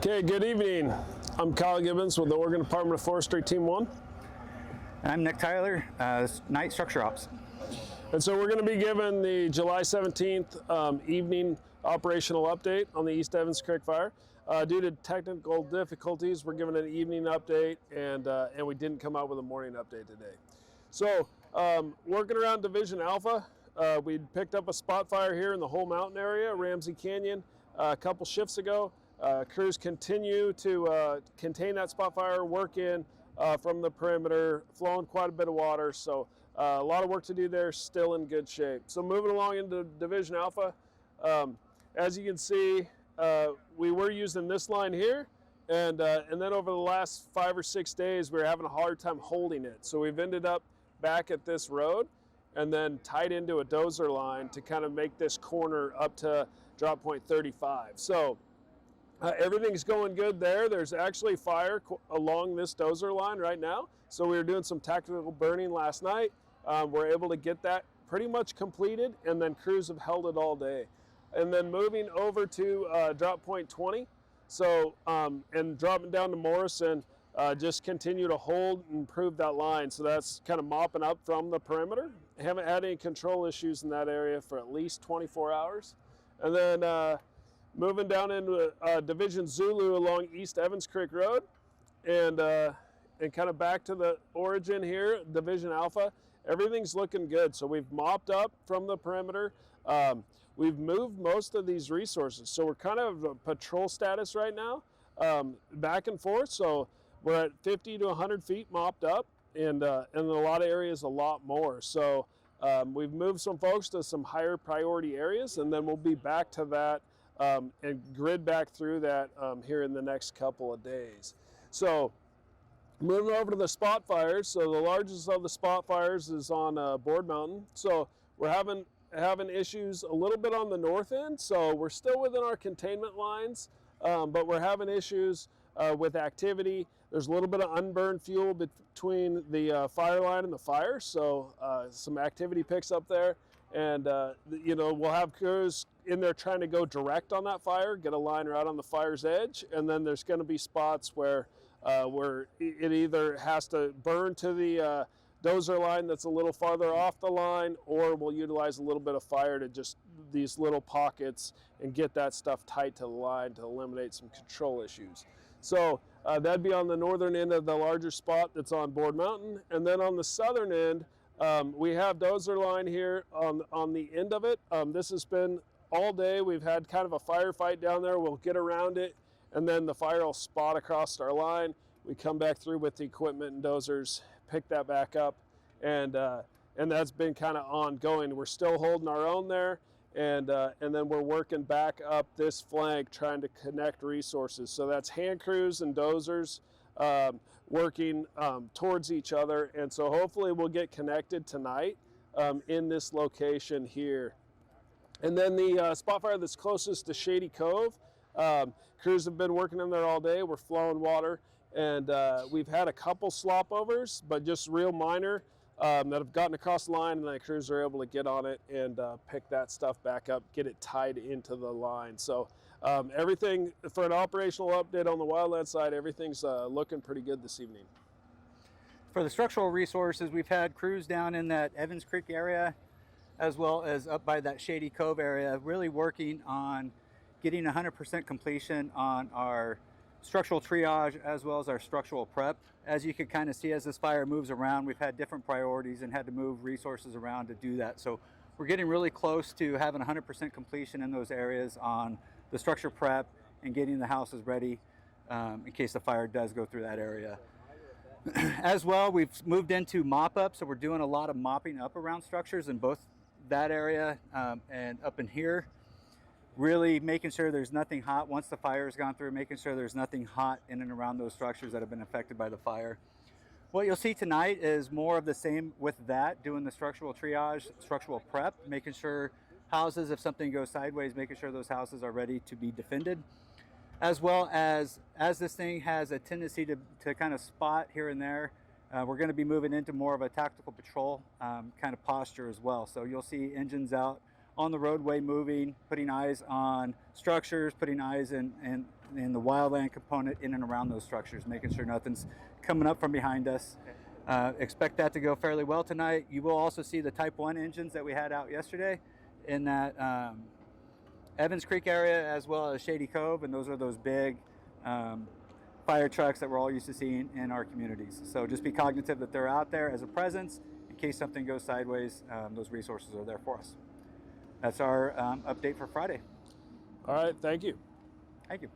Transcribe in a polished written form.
Okay, good evening. I'm Kyle Gibbons with the Oregon Department of Forestry, Team 1. I'm Nick Tyler, Night Structure Ops. And so we're going to be given the July 17th evening operational update on the East Evans Creek fire. Due to technical difficulties, we're given an evening update, and we didn't come out with a morning update today. So working around Division Alpha, we picked up a spot fire here in the Whole Mountain area, Ramsey Canyon, a couple shifts ago. Crews continue to contain that spot fire, work in from the perimeter, flowing quite a bit of water, so a lot of work to do there, still in good shape. So moving along into Division Alpha, as you can see, we were using this line here, and then over the last 5 or 6 days, we were having a hard time holding it. So we've ended up back at this road and then tied into a dozer line to kind of make this corner up to drop point 35. So everything's going good there. There's actually fire along this dozer line right now. So we were doing some tactical burning last night. We're able to get that pretty much completed, and then crews have held it all day. And then moving over to drop point 20. So, and dropping down to Morrison, just continue to hold and improve that line. So that's kind of mopping up from the perimeter. Haven't had any control issues in that area for at least 24 hours. And then moving down into Division Zulu along East Evans Creek Road, and kind of back to the origin here, Division Alpha. Everything's looking good. So we've mopped up from the perimeter. We've moved most of these resources. So we're kind of a patrol status right now, back and forth. So we're at 50 to 100 feet mopped up, and in a lot of areas a lot more. So we've moved some folks to some higher priority areas, and then we'll be back to that and grid back through that here in the next couple of days. So moving over to the spot fires. So the largest of the spot fires is on Board Mountain. So we're having issues a little bit on the north end. So we're still within our containment lines, but we're having issues with activity. There's a little bit of unburned fuel between the fire line and the fire. So some activity picks up there. And, we'll have crews in there trying to go direct on that fire, get a line right on the fire's edge. And then there's going to be spots where it either has to burn to the dozer line that's a little farther off the line, or we'll utilize a little bit of fire to just these little pockets and get that stuff tight to the line to eliminate some control issues. So that'd be on the northern end of the larger spot that's on Board Mountain. And then on the southern end, we have dozer line here on the end of it. This has been all day. We've had kind of a firefight down there. We'll get around it, and then the fire will spot across our line. We come back through with the equipment and dozers, pick that back up, and that's been kind of ongoing. We're still holding our own there, and then we're working back up this flank trying to connect resources. So that's hand crews and dozers working towards each other, and so hopefully we'll get connected tonight in this location here. And then the spot fire that's closest to Shady Cove, crews have been working in there all day. We're flowing water, and we've had a couple slop overs, but just real minor, that have gotten across the line, and the crews are able to get on it and pick that stuff back up, get it tied into the line. So everything for an operational update on the wildland side, everything's looking pretty good this evening. For the structural resources, we've had crews down in that Evans Creek area, as well as up by that Shady Cove area, really working on getting 100% completion on our structural triage as well as our structural prep. As you can kind of see, as this fire moves around, we've had different priorities and had to move resources around to do that. So we're getting really close to having 100% completion in those areas on the structure prep and getting the houses ready in case the fire does go through that area. As well, we've moved into mop up, so we're doing a lot of mopping up around structures in both that area and up in here, really making sure there's nothing hot once the fire has gone through, making sure there's nothing hot in and around those structures that have been affected by the fire. What you'll see tonight is more of the same with that, doing the structural triage, structural prep, making sure houses, if something goes sideways, making sure those houses are ready to be defended, as well as this thing has a tendency to kind of spot here and there. We're going to be moving into more of a tactical patrol kind of posture as well. So you'll see engines out on the roadway moving, putting eyes on structures, putting eyes in the wildland component in and around those structures, making sure nothing's coming up from behind us. Expect that to go fairly well tonight. You will also see the Type 1 engines that we had out yesterday in that Evans Creek area, as well as Shady Cove, and those are those big fire trucks that we're all used to seeing in our communities. So just be cognitive that they're out there as a presence in case something goes sideways. Those resources are there for us. That's our update for Friday. All right, thank you. Thank you.